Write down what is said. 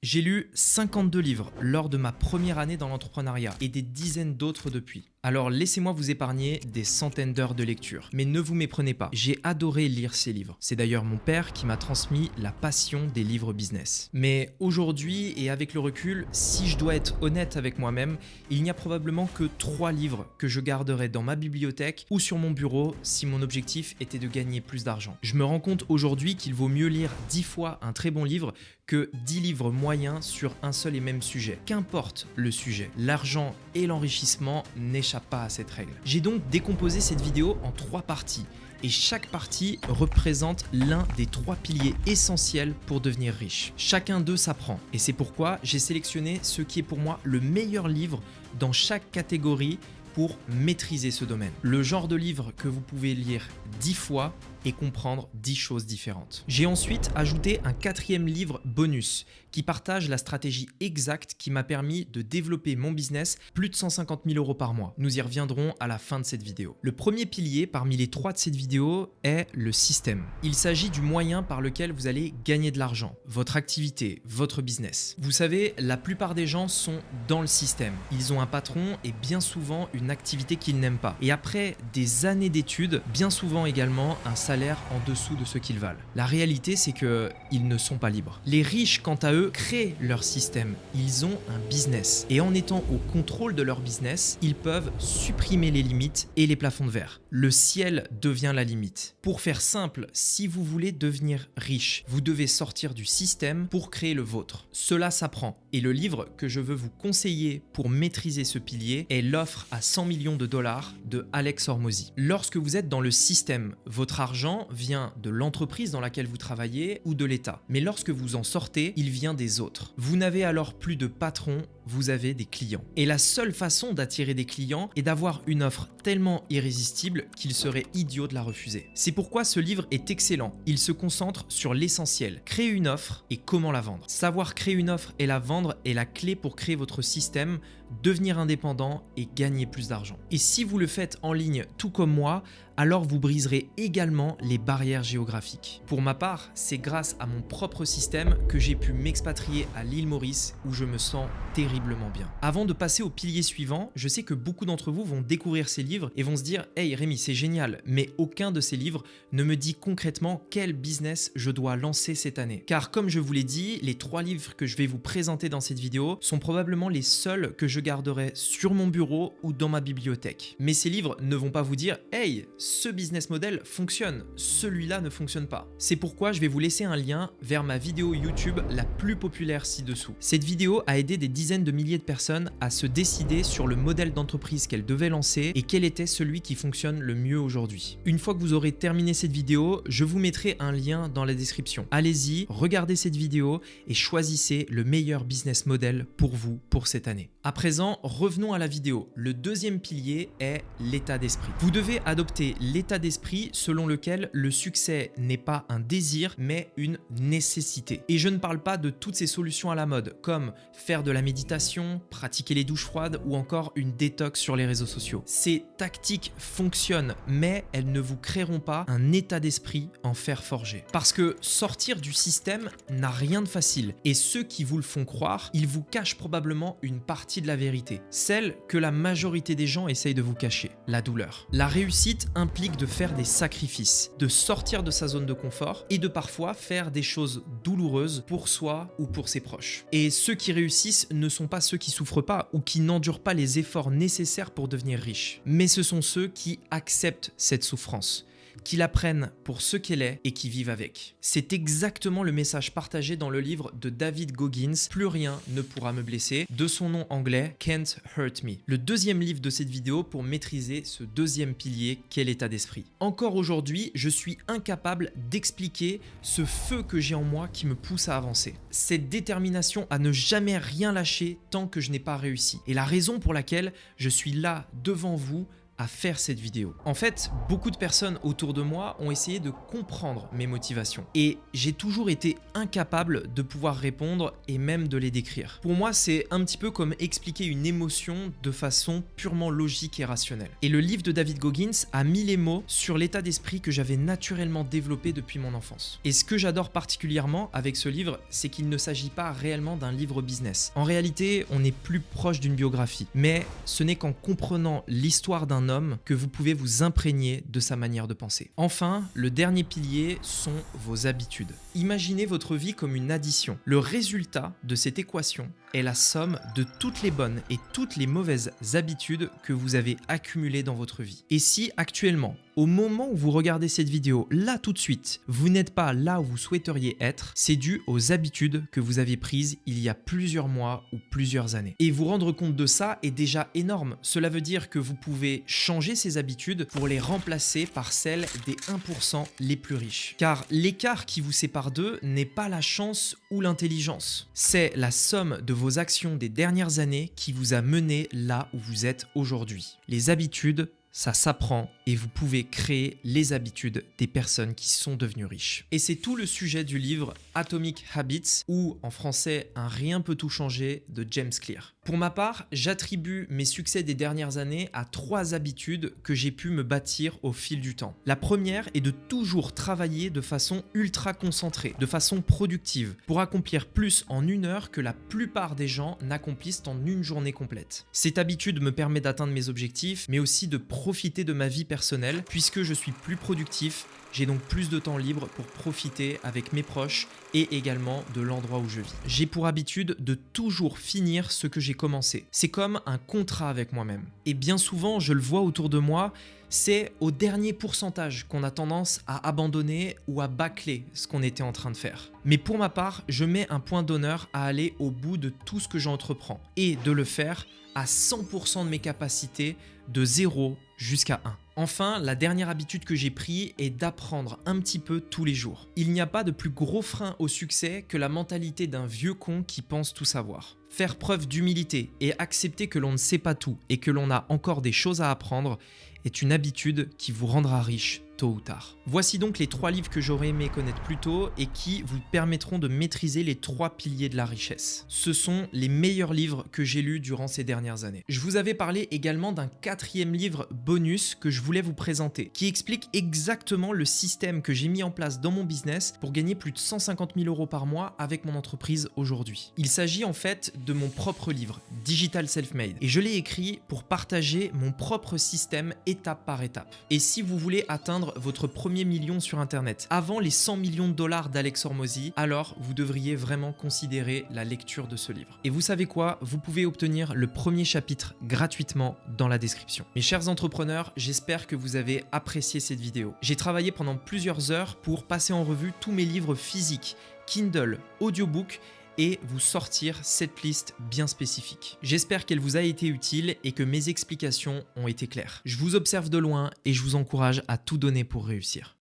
J'ai lu 52 livres lors de ma première année dans l'entrepreneuriat et des dizaines d'autres depuis. Alors laissez-moi vous épargner des centaines d'heures de lecture. Mais ne vous méprenez pas, j'ai adoré lire ces livres. C'est d'ailleurs mon père qui m'a transmis la passion des livres business. Mais aujourd'hui et avec le recul, si je dois être honnête avec moi-même, il n'y a probablement que 3 livres que je garderai dans ma bibliothèque ou sur mon bureau si mon objectif était de gagner plus d'argent. Je me rends compte aujourd'hui qu'il vaut mieux lire 10 fois un très bon livre que 10 livres moyens sur un seul et même sujet. Qu'importe le sujet, l'argent et l'enrichissement n'échappent pas à cette règle. J'ai donc décomposé cette vidéo en 3 parties et chaque partie représente l'un des 3 piliers essentiels pour devenir riche. Chacun d'eux s'apprend et c'est pourquoi j'ai sélectionné ce qui est pour moi le meilleur livre dans chaque catégorie pour maîtriser ce domaine. Le genre de livre que vous pouvez lire 10 fois et comprendre 10 choses différentes. J'ai ensuite ajouté un 4e livre bonus qui partage la stratégie exacte qui m'a permis de développer mon business plus de 150 000 € par mois. Nous y reviendrons à la fin de cette vidéo. Le premier pilier parmi les 3 de cette vidéo est le système. Il s'agit du moyen par lequel vous allez gagner de l'argent, votre activité, votre business. Vous savez, la plupart des gens sont dans le système. Ils ont un patron et bien souvent une activité qu'ils n'aiment pas. Et après des années d'études, bien souvent également un salaire en dessous de ce qu'ils valent. La réalité, c'est qu'ils ne sont pas libres. Les riches, quant à eux, créent leur système. Ils ont un business. Et en étant au contrôle de leur business, ils peuvent supprimer les limites et les plafonds de verre. Le ciel devient la limite. Pour faire simple, si vous voulez devenir riche, vous devez sortir du système pour créer le vôtre. Cela s'apprend. Et le livre que je veux vous conseiller pour maîtriser ce pilier est L'offre à 100 millions de dollars de Alex Hormozy. Lorsque vous êtes dans le système, votre argent vient de l'entreprise dans laquelle vous travaillez ou de l'État. Mais lorsque vous en sortez, il vient des autres. Vous n'avez alors plus de patron, vous avez des clients. Et la seule façon d'attirer des clients est d'avoir une offre tellement irrésistible qu'il serait idiot de la refuser. C'est pourquoi ce livre est excellent. Il se concentre sur l'essentiel. Créer une offre et comment la vendre. Savoir créer une offre et la vendre est la clé pour créer votre système, devenir indépendant et gagner plus d'argent. Et si vous le faites en ligne tout comme moi, alors vous briserez également les barrières géographiques. Pour ma part, c'est grâce à mon propre système que j'ai pu m'expatrier à l'île Maurice où je me sens terriblement bien. Avant de passer au pilier suivant, je sais que beaucoup d'entre vous vont découvrir ces livres et vont se dire « Hey Rémi, c'est génial », mais aucun de ces livres ne me dit concrètement quel business je dois lancer cette année. Car comme je vous l'ai dit, les 3 livres que je vais vous présenter dans cette vidéo sont probablement les seuls que je garderai sur mon bureau ou dans ma bibliothèque. Mais ces livres ne vont pas vous dire « Hey, ce business model fonctionne, celui-là ne fonctionne pas ». C'est pourquoi je vais vous laisser un lien vers ma vidéo YouTube la plus populaire ci-dessous. Cette vidéo a aidé des dizaines de milliers de personnes à se décider sur le modèle d'entreprise qu'elles devaient lancer et quel était celui qui fonctionne le mieux aujourd'hui. Une fois que vous aurez terminé cette vidéo, je vous mettrai un lien dans la description. Allez-y, regardez cette vidéo et choisissez le meilleur business model pour vous pour cette année. À présent, revenons à la vidéo. Le deuxième pilier est l'état d'esprit. Vous devez adopter l'état d'esprit selon lequel le succès n'est pas un désir, mais une nécessité. Et je ne parle pas de toutes ces solutions à la mode, comme faire de la méditation, pratiquer les douches froides ou encore une détox sur les réseaux sociaux. Ces tactiques fonctionnent, mais elles ne vous créeront pas un état d'esprit en fer forgé. Parce que sortir du système n'a rien de facile. Et ceux qui vous le font croire, ils vous cachent probablement une partie de la vérité, celle que la majorité des gens essayent de vous cacher, la douleur. La réussite implique de faire des sacrifices, de sortir de sa zone de confort et de parfois faire des choses douloureuses pour soi ou pour ses proches. Et ceux qui réussissent ne sont pas ceux qui souffrent pas ou qui n'endurent pas les efforts nécessaires pour devenir riches, mais ce sont ceux qui acceptent cette souffrance, qui la prennent pour ce qu'elle est et qui vivent avec. C'est exactement le message partagé dans le livre de David Goggins, Plus rien ne pourra me blesser, de son nom anglais Can't Hurt Me. Le deuxième livre de cette vidéo pour maîtriser ce deuxième pilier qu'est l'état d'esprit. Encore aujourd'hui, je suis incapable d'expliquer ce feu que j'ai en moi qui me pousse à avancer. Cette détermination à ne jamais rien lâcher tant que je n'ai pas réussi. Et la raison pour laquelle je suis là devant vous à faire cette vidéo. En fait, beaucoup de personnes autour de moi ont essayé de comprendre mes motivations et j'ai toujours été incapable de pouvoir répondre et même de les décrire. Pour moi, c'est un petit peu comme expliquer une émotion de façon purement logique et rationnelle. Et le livre de David Goggins a mis les mots sur l'état d'esprit que j'avais naturellement développé depuis mon enfance. Et ce que j'adore particulièrement avec ce livre, c'est qu'il ne s'agit pas réellement d'un livre business. En réalité, on est plus proche d'une biographie, mais ce n'est qu'en comprenant l'histoire d'un homme que vous pouvez vous imprégner de sa manière de penser. Enfin, le dernier pilier sont vos habitudes. Imaginez votre vie comme une addition. Le résultat de cette équation est la somme de toutes les bonnes et toutes les mauvaises habitudes que vous avez accumulées dans votre vie. Et si actuellement, au moment où vous regardez cette vidéo, là tout de suite, vous n'êtes pas là où vous souhaiteriez être, c'est dû aux habitudes que vous avez prises il y a plusieurs mois ou plusieurs années. Et vous rendre compte de ça est déjà énorme. Cela veut dire que vous pouvez changer ces habitudes pour les remplacer par celles des 1% les plus riches. Car l'écart qui vous sépare d'eux n'est pas la chance ou l'intelligence. C'est la somme de vos actions des dernières années qui vous a mené là où vous êtes aujourd'hui. Les habitudes, ça s'apprend et vous pouvez créer les habitudes des personnes qui sont devenues riches. Et c'est tout le sujet du livre Atomic Habits ou en français Un rien peut tout changer de James Clear. Pour ma part, j'attribue mes succès des dernières années à 3 habitudes que j'ai pu me bâtir au fil du temps. La première est de toujours travailler de façon ultra concentrée, de façon productive, pour accomplir plus en 1 heure que la plupart des gens n'accomplissent en 1 journée complète. Cette habitude me permet d'atteindre mes objectifs, mais aussi de profiter de ma vie personnelle, puisque je suis plus productif. J'ai donc plus de temps libre pour profiter avec mes proches et également de l'endroit où je vis. J'ai pour habitude de toujours finir ce que j'ai commencé. C'est comme un contrat avec moi-même. Et bien souvent, je le vois autour de moi, c'est au dernier pourcentage qu'on a tendance à abandonner ou à bâcler ce qu'on était en train de faire. Mais pour ma part, je mets un point d'honneur à aller au bout de tout ce que j'entreprends et de le faire à 100% de mes capacités, de 0 jusqu'à 1. Enfin, la dernière habitude que j'ai prise est d'apprendre un petit peu tous les jours. Il n'y a pas de plus gros frein au succès que la mentalité d'un vieux con qui pense tout savoir. Faire preuve d'humilité et accepter que l'on ne sait pas tout et que l'on a encore des choses à apprendre est une habitude qui vous rendra riche tôt ou tard. Voici donc les 3 livres que j'aurais aimé connaître plus tôt et qui vous permettront de maîtriser les 3 piliers de la richesse. Ce sont les meilleurs livres que j'ai lus durant ces dernières années. Je vous avais parlé également d'un 4e livre bonus que je voulais vous présenter, qui explique exactement le système que j'ai mis en place dans mon business pour gagner plus de 150 000 € par mois avec mon entreprise aujourd'hui. Il s'agit en fait de mon propre livre, Digital Self-Made, et je l'ai écrit pour partager mon propre système étape par étape. Et si vous voulez atteindre votre premier million sur internet avant les 100 millions de dollars d'Alex Hormozy, alors vous devriez vraiment considérer la lecture de ce livre. Et vous savez quoi? Vous pouvez obtenir le premier chapitre gratuitement dans la description. Mes chers entrepreneurs, j'espère que vous avez apprécié cette vidéo. J'ai travaillé pendant plusieurs heures pour passer en revue tous mes livres physiques, Kindle, audiobook, et vous sortir cette liste bien spécifique. J'espère qu'elle vous a été utile et que mes explications ont été claires. Je vous observe de loin et je vous encourage à tout donner pour réussir.